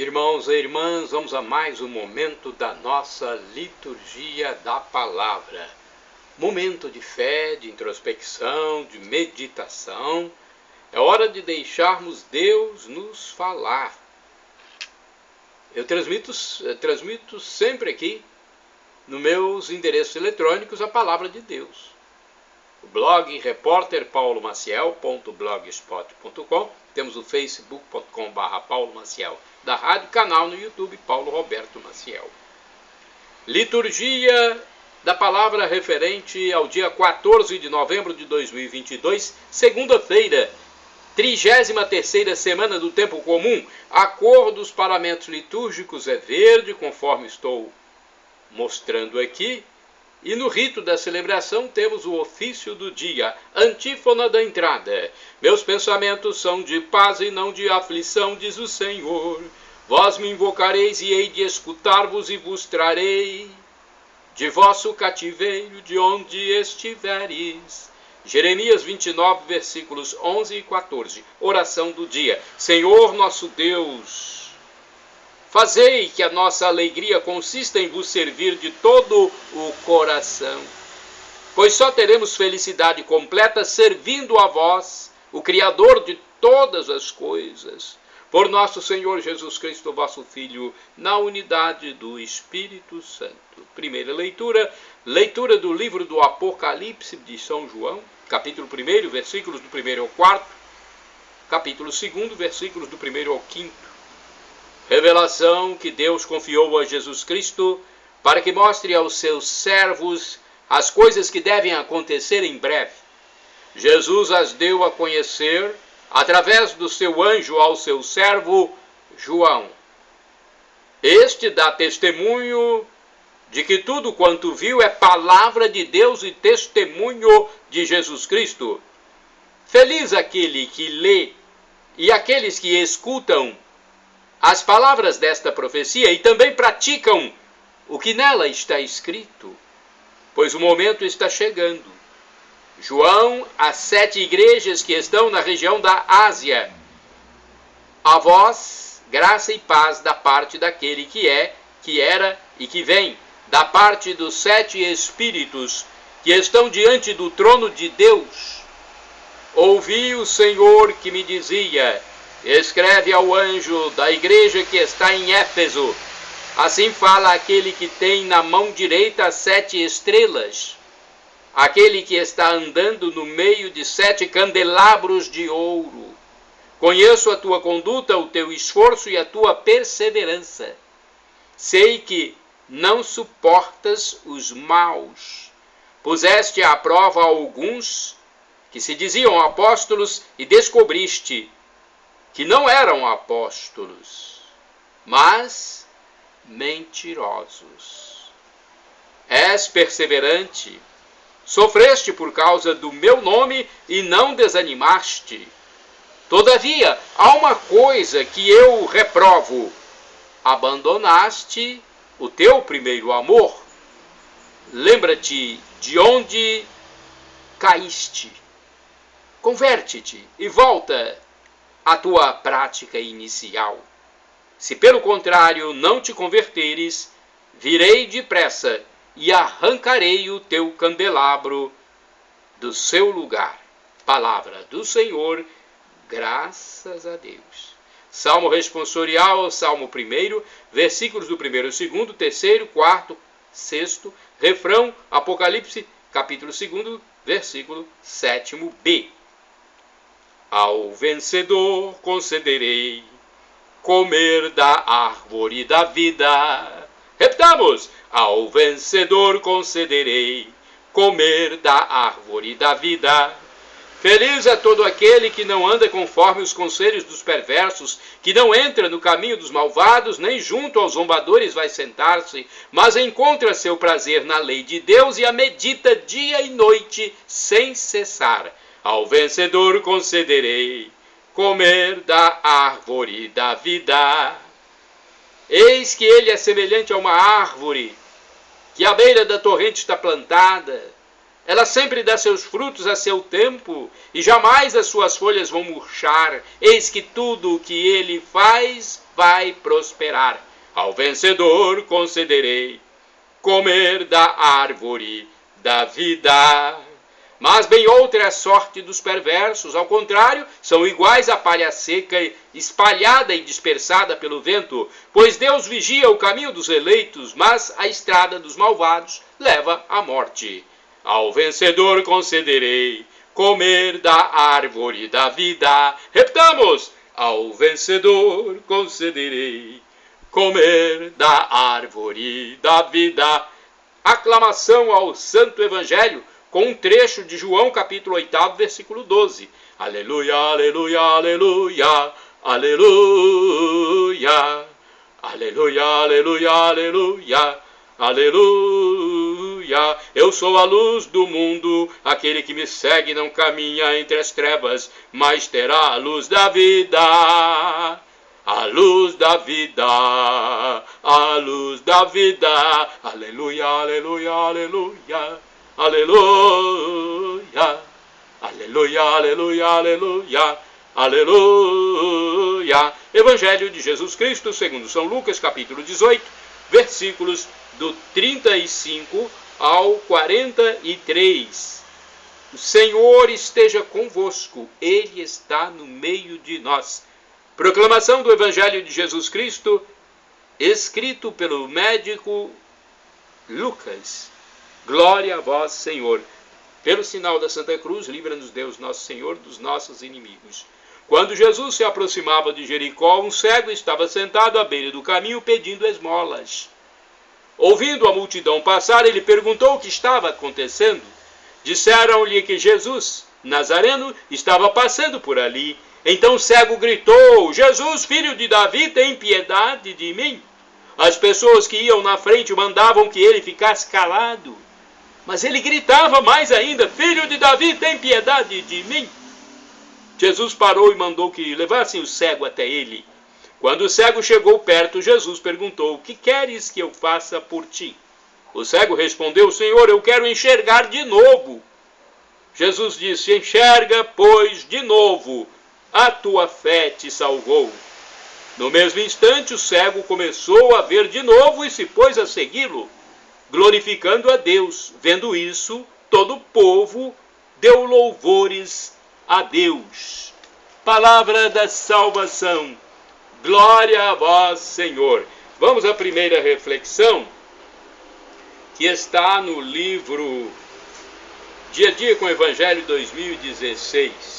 Irmãos e irmãs, vamos a mais um momento da nossa liturgia da palavra. Momento de fé, de introspecção, de meditação. É hora de deixarmos Deus nos falar. Eu transmito sempre aqui, nos meus endereços eletrônicos, a palavra de Deus. O blog repórterpaulomaciel.blogspot.com. Temos o facebook.com/Paulo Maciel da rádio, canal no YouTube Paulo Roberto Maciel. Liturgia da palavra referente ao dia 14 de novembro de 2022, segunda-feira, 33ª semana do tempo comum. A cor dos paramentos litúrgicos é verde, conforme estou mostrando aqui. E no rito da celebração temos o ofício do dia, antífona da entrada. Meus pensamentos são de paz e não de aflição, diz o Senhor. Vós me invocareis e hei de escutar-vos e vos trarei de vosso cativeiro, de onde estiveres. Jeremias 29, versículos 11 e 14. Oração do dia. Senhor nosso Deus, fazei que a nossa alegria consista em vos servir de todo o coração, pois só teremos felicidade completa servindo a vós, o Criador de todas as coisas, por nosso Senhor Jesus Cristo, vosso Filho, na unidade do Espírito Santo. Primeira leitura, leitura do livro do Apocalipse de São João, capítulo 1, versículos do 1 ao 4, capítulo 2, versículos do 1 ao 5. Revelação que Deus confiou a Jesus Cristo para que mostre aos seus servos as coisas que devem acontecer em breve. Jesus as deu a conhecer através do seu anjo ao seu servo João. Este dá testemunho de que tudo quanto viu é palavra de Deus e testemunho de Jesus Cristo. Feliz aquele que lê e aqueles que escutam as palavras desta profecia e também praticam o que nela está escrito, pois o momento está chegando. João, às 7 igrejas que estão na região da Ásia. A vós, graça e paz da parte daquele que é, que era e que vem, da parte dos 7 Espíritos que estão diante do trono de Deus. Ouvi o Senhor que me dizia: escreve ao anjo da igreja que está em Éfeso. Assim fala aquele que tem na mão direita as 7 estrelas, aquele que está andando no meio de 7 candelabros de ouro. Conheço a tua conduta, o teu esforço e a tua perseverança. Sei que não suportas os maus. Puseste à prova alguns que se diziam apóstolos e descobriste que não eram apóstolos, mas mentirosos. És perseverante, sofreste por causa do meu nome e não desanimaste. Todavia, há uma coisa que eu reprovo: abandonaste o teu primeiro amor. Lembra-te de onde caíste. Converte-te e volta a tua prática inicial. Se pelo contrário não te converteres, virei depressa e arrancarei o teu candelabro do seu lugar. Palavra do Senhor, graças a Deus. Salmo responsorial, Salmo 1, versículos do 1º, 2º, 3º, 4º, 6º, refrão, Apocalipse, capítulo 2, versículo 7b. Ao vencedor concederei comer da árvore da vida. Repitamos: ao vencedor concederei comer da árvore da vida. Feliz é todo aquele que não anda conforme os conselhos dos perversos, que não entra no caminho dos malvados, nem junto aos zombadores vai sentar-se, mas encontra seu prazer na lei de Deus e a medita dia e noite sem cessar. Ao vencedor concederei comer da árvore da vida. Eis que ele é semelhante a uma árvore que à beira da torrente está plantada, Ela sempre dá seus frutos a seu tempo, e jamais as suas folhas vão murchar. Eis que tudo o que ele faz vai prosperar. Ao vencedor concederei comer da árvore da vida. Mas bem outra é a sorte dos perversos. Ao contrário, são iguais à palha seca, espalhada e dispersada pelo vento. Pois Deus vigia o caminho dos eleitos, mas a estrada dos malvados leva à morte. Ao vencedor concederei comer da árvore da vida. Repitamos! Ao vencedor concederei comer da árvore da vida. Aclamação ao Santo Evangelho, com um trecho de João, capítulo 8, versículo 12. Aleluia, aleluia, aleluia, aleluia. Aleluia, aleluia, aleluia, aleluia. Eu sou a luz do mundo, aquele que me segue não caminha entre as trevas, mas terá a luz da vida. A luz da vida, a luz da vida. Aleluia, aleluia, aleluia, aleluia. Aleluia, aleluia, aleluia, aleluia. Evangelho de Jesus Cristo, segundo São Lucas, capítulo 18, versículos do 35 ao 43. O Senhor esteja convosco, Ele está no meio de nós. Proclamação do Evangelho de Jesus Cristo, escrito pelo médico Lucas. Glória a vós, Senhor. Pelo sinal da Santa Cruz, livra-nos Deus nosso Senhor dos nossos inimigos. Quando Jesus se aproximava de Jericó, um cego estava sentado à beira do caminho pedindo esmolas. Ouvindo a multidão passar, ele perguntou o que estava acontecendo. Disseram-lhe que Jesus, Nazareno, estava passando por ali. Então o cego gritou: Jesus, filho de Davi, tem piedade de mim. As pessoas que iam na frente mandavam que ele ficasse calado. Mas ele gritava mais ainda: Filho de Davi, tem piedade de mim. Jesus parou e mandou que levassem o cego até ele. Quando o cego chegou perto, Jesus perguntou: O que queres que eu faça por ti? O cego respondeu: Senhor, eu quero enxergar de novo. Jesus disse: Enxerga, pois, de novo. A tua fé te salvou. No mesmo instante, o cego começou a ver de novo e se pôs a segui-lo, glorificando a Deus. Vendo isso, todo o povo deu louvores a Deus. Palavra da salvação. Glória a vós, Senhor. Vamos à primeira reflexão, que está no livro Dia a Dia com o Evangelho 2016.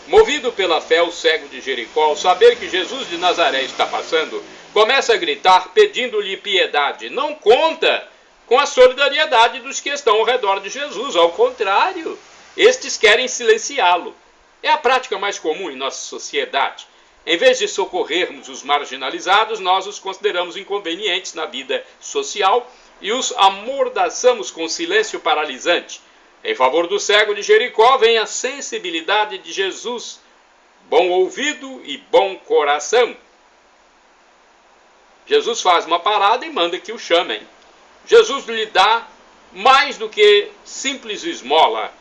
Movido pela fé, o cego de Jericó, ao saber que Jesus de Nazaré está passando, começa a gritar pedindo-lhe piedade. Não conta com a solidariedade dos que estão ao redor de Jesus. Ao contrário, estes querem silenciá-lo. É a prática mais comum em nossa sociedade. Em vez de socorrermos os marginalizados, nós os consideramos inconvenientes na vida social e os amordaçamos com silêncio paralisante. Em favor do cego de Jericó vem a sensibilidade de Jesus, bom ouvido e bom coração. Jesus faz uma parada e manda que o chamem. Jesus lhe dá mais do que simples esmola,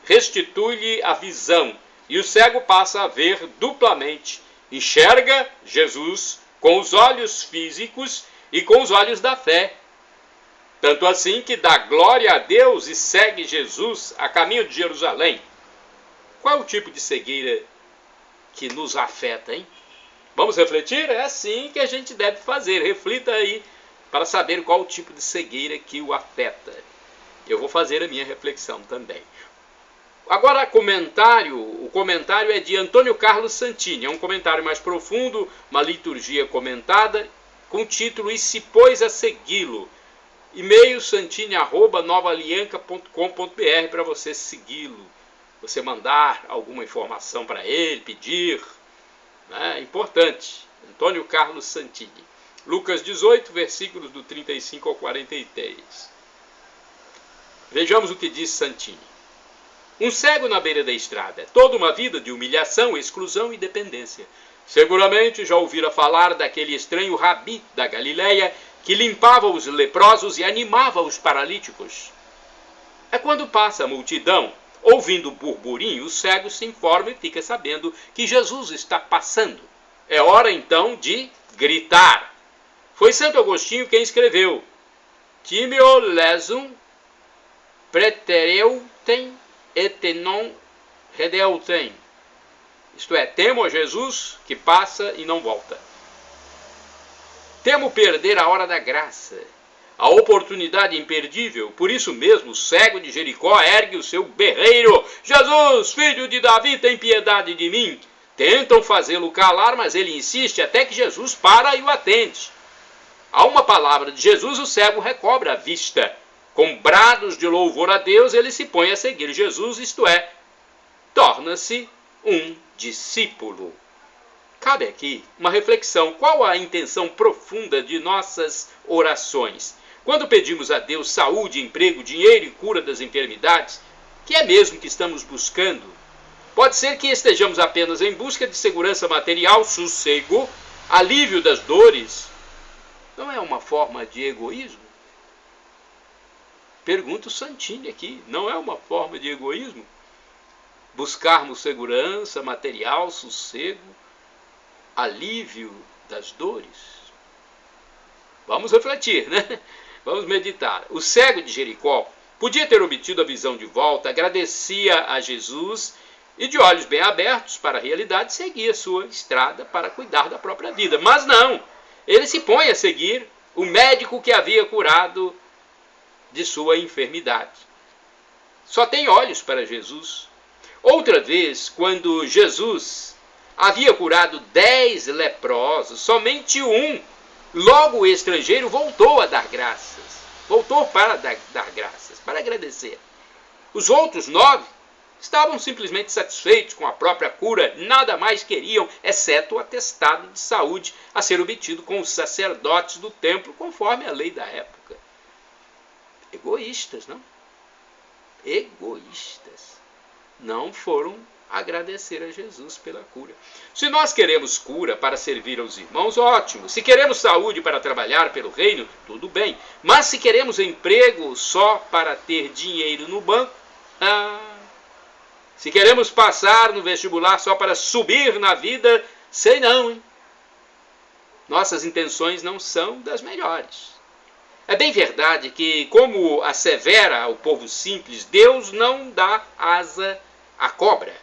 restitui-lhe a visão, e o cego passa a ver duplamente. Enxerga Jesus com os olhos físicos e com os olhos da fé. Tanto assim que dá glória a Deus e segue Jesus a caminho de Jerusalém. Qual é o tipo de cegueira que nos afeta, hein? Vamos refletir? É assim que a gente deve fazer. Reflita aí para saber qual o tipo de cegueira que o afeta. Eu vou fazer a minha reflexão também. Agora, o comentário é de Antônio Carlos Santini. É um comentário mais profundo, uma liturgia comentada, com o título E se pôs a segui-lo. E-mail santini@novaalianca.com.br para você segui-lo, você mandar alguma informação para ele, pedir. É importante. Antônio Carlos Santini. Lucas 18, versículos do 35 ao 43. Vejamos o que diz Santini. Um cego na beira da estrada, toda uma vida de humilhação, exclusão e dependência. Seguramente já ouvira falar daquele estranho rabi da Galileia que limpava os leprosos e animava os paralíticos. É quando passa a multidão, ouvindo o burburinho, o cego se informa e fica sabendo que Jesus está passando. É hora então de gritar. Foi Santo Agostinho quem escreveu: Timeo lesum pretereutem et non redeutem. Isto é, temo a Jesus que passa e não volta. Temo perder a hora da graça, a oportunidade imperdível. Por isso mesmo, o cego de Jericó ergue o seu berreiro: Jesus, filho de Davi, tem piedade de mim. Tentam fazê-lo calar, mas ele insiste até que Jesus para e o atende. A uma palavra de Jesus, o cego recobra a vista. Com brados de louvor a Deus, ele se põe a seguir Jesus, isto é, torna-se um discípulo. Cabe aqui uma reflexão: qual a intenção profunda de nossas orações? Quando pedimos a Deus saúde, emprego, dinheiro e cura das enfermidades, que é mesmo que estamos buscando? Pode ser que estejamos apenas em busca de segurança material, sossego, alívio das dores. Não é uma forma de egoísmo? Pergunta o Santini aqui: não é uma forma de egoísmo? Buscarmos segurança material, sossego, alívio das dores? Vamos refletir, né? Vamos meditar. O cego de Jericó podia ter obtido a visão de volta, agradecia a Jesus e, de olhos bem abertos para a realidade, seguia sua estrada para cuidar da própria vida. Mas não, ele se põe a seguir o médico que havia curado de sua enfermidade. Só tem olhos para Jesus. Outra vez, quando Jesus havia curado 10 leprosos, somente um, logo o estrangeiro, voltou a dar graças. Voltou para dar graças, para agradecer. Os outros 9 estavam simplesmente satisfeitos com a própria cura, nada mais queriam, exceto o atestado de saúde a ser obtido com os sacerdotes do templo, conforme a lei da época. Egoístas, não? Egoístas. Não foram agradecer a Jesus pela cura. Se nós queremos cura para servir aos irmãos, ótimo. Se queremos saúde para trabalhar pelo reino, tudo bem. Mas se queremos emprego só para ter dinheiro no banco, se queremos passar no vestibular só para subir na vida, sei não, hein? Nossas intenções não são das melhores. É bem verdade que, como assevera o povo simples, Deus não dá asa à cobra.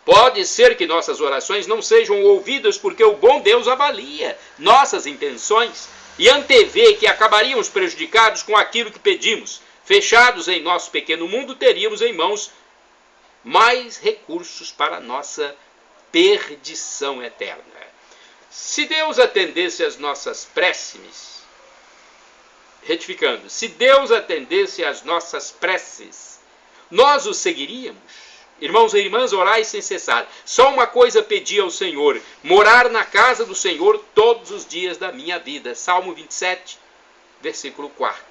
Pode ser que nossas orações não sejam ouvidas porque o bom Deus avalia nossas intenções e antevê que acabaríamos prejudicados com aquilo que pedimos. Fechados em nosso pequeno mundo, teríamos em mãos mais recursos para a nossa perdição eterna. Se Deus atendesse às nossas preces, retificando, se Deus atendesse às nossas preces, nós o seguiríamos? Irmãos e irmãs, orai sem cessar. Só uma coisa pedi ao Senhor: morar na casa do Senhor todos os dias da minha vida. Salmo 27, versículo 4.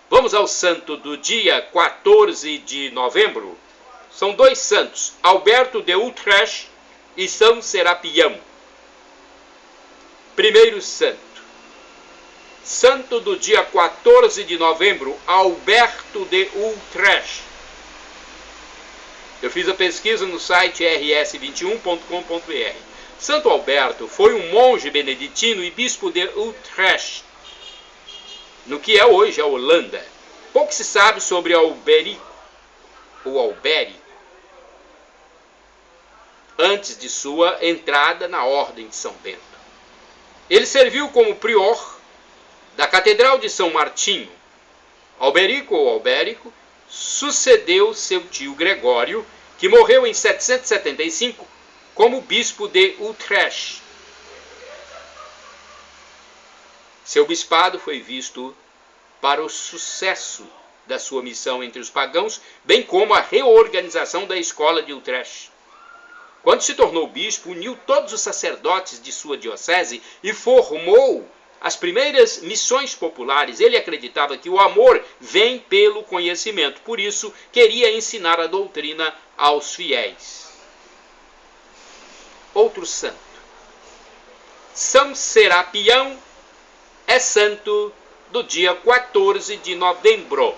Vamos ao santo do dia 14 de novembro. São dois santos, Alberto de Utrecht e São Serapião. Primeiro santo. Santo do dia 14 de novembro, Alberto de Utrecht. Eu fiz a pesquisa no site rs21.com.br. Santo Alberto foi um monge beneditino e bispo de Utrecht, no que é hoje a Holanda. Pouco se sabe sobre Alberico, antes de sua entrada na Ordem de São Bento. Ele serviu como prior da Catedral de São Martinho. Alberico sucedeu seu tio Gregório, que morreu em 775, como bispo de Utrecht. Seu bispado foi visto para o sucesso da sua missão entre os pagãos, bem como a reorganização da escola de Utrecht. Quando se tornou bispo, uniu todos os sacerdotes de sua diocese e formou as primeiras missões populares. Ele acreditava que o amor vem pelo conhecimento, por isso queria ensinar a doutrina aos fiéis. Outro santo. São Serapião é santo do dia 14 de novembro.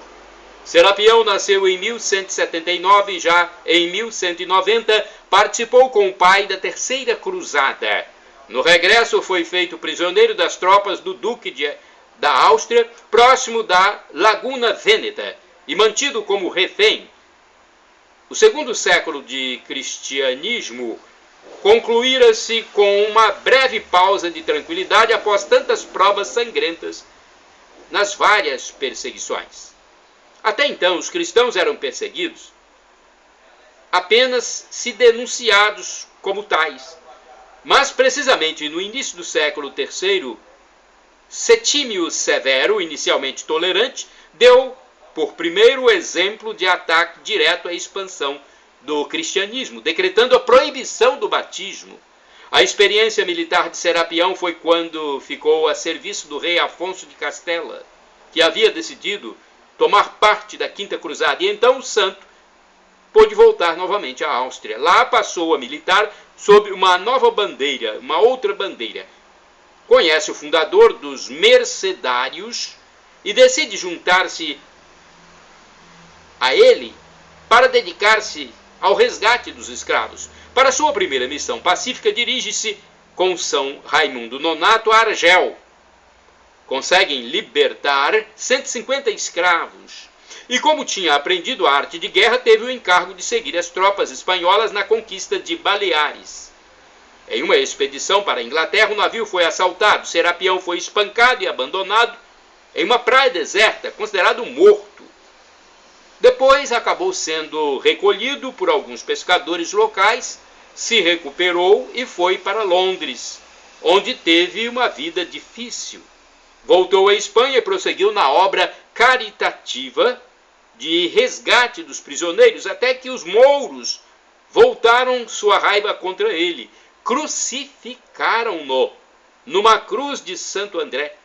Serapião nasceu em 1179 e já em 1190 participou com o pai da Terceira Cruzada. No regresso foi feito prisioneiro das tropas do Duque da Áustria, próximo da Laguna Vêneta, e mantido como refém. O segundo século de cristianismo concluíra-se com uma breve pausa de tranquilidade após tantas provas sangrentas nas várias perseguições. Até então, os cristãos eram perseguidos apenas se denunciados como tais. Mas, precisamente no início do século III, Setímio Severo, inicialmente tolerante, deu por primeiro exemplo de ataque direto à expansão do cristianismo, decretando a proibição do batismo. A experiência militar de Serapião foi quando ficou a serviço do rei Afonso de Castela, que havia decidido tomar parte da Quinta Cruzada, e então o santo pôde voltar novamente à Áustria. Lá passou a militar sob uma nova bandeira, uma outra bandeira. Conhece o fundador dos Mercedários e decide juntar-se a ele para dedicar-se ao resgate dos escravos. Para sua primeira missão pacífica, dirige-se com São Raimundo Nonato a Argel. Conseguem libertar 150 escravos. E como tinha aprendido a arte de guerra, teve o encargo de seguir as tropas espanholas na conquista de Baleares. Em uma expedição para a Inglaterra, o navio foi assaltado. Serapião foi espancado e abandonado em uma praia deserta, considerado morto. Depois acabou sendo recolhido por alguns pescadores locais, se recuperou e foi para Londres, onde teve uma vida difícil. Voltou à Espanha e prosseguiu na obra caritativa de resgate dos prisioneiros, até que os mouros voltaram sua raiva contra ele. Crucificaram-no numa cruz de Santo André.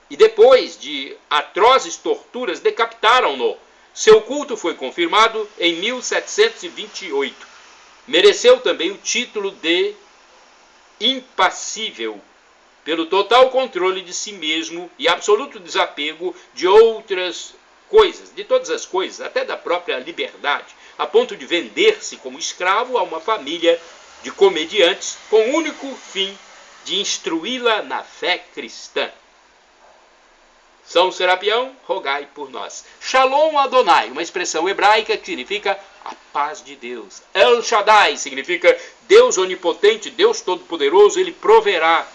E depois de atrozes torturas, decapitaram-no. Seu culto foi confirmado em 1728. Mereceu também o título de impassível, pelo total controle de si mesmo e absoluto desapego de outras coisas, de todas as coisas, até da própria liberdade, a ponto de vender-se como escravo a uma família de comediantes com o único fim de instruí-la na fé cristã. São Serapião, rogai por nós. Shalom Adonai, uma expressão hebraica que significa a paz de Deus. El Shaddai significa Deus onipotente, Deus todo-poderoso. Ele proverá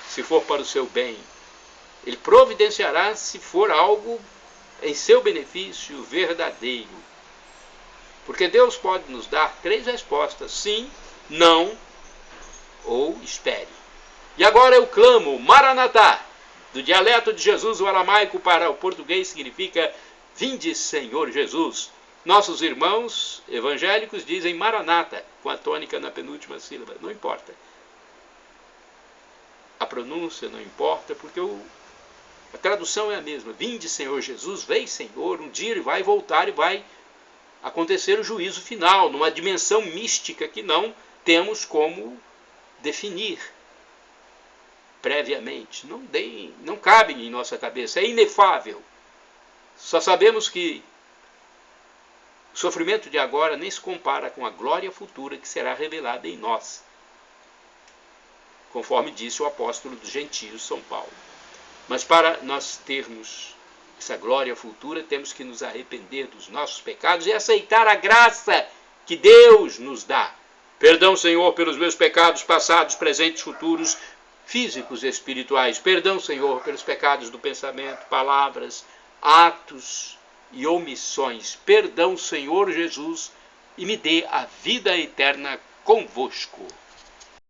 se for para o seu bem. Ele providenciará se for algo em seu benefício verdadeiro. Porque Deus pode nos dar 3 respostas: sim, não ou espere. E agora eu clamo, Maranatá. Do dialeto de Jesus, o aramaico para o português significa vinde, Senhor Jesus. Nossos irmãos evangélicos dizem Maranata, com a tônica na penúltima sílaba. Não importa. A pronúncia não importa, porque a tradução é a mesma. Vinde, Senhor Jesus, vem, Senhor. Um dia ele vai voltar e vai acontecer o juízo final, numa dimensão mística que não temos como definir previamente. Não cabe em nossa cabeça, é inefável. Só sabemos que o sofrimento de agora nem se compara com a glória futura que será revelada em nós, conforme disse o apóstolo dos gentios, São Paulo. Mas para nós termos essa glória futura, temos que nos arrepender dos nossos pecados e aceitar a graça que Deus nos dá. Perdão, Senhor, pelos meus pecados passados, presentes, futuros, físicos e espirituais. Perdão, Senhor, pelos pecados do pensamento, palavras, atos e omissões. Perdão, Senhor Jesus, e me dê a vida eterna convosco.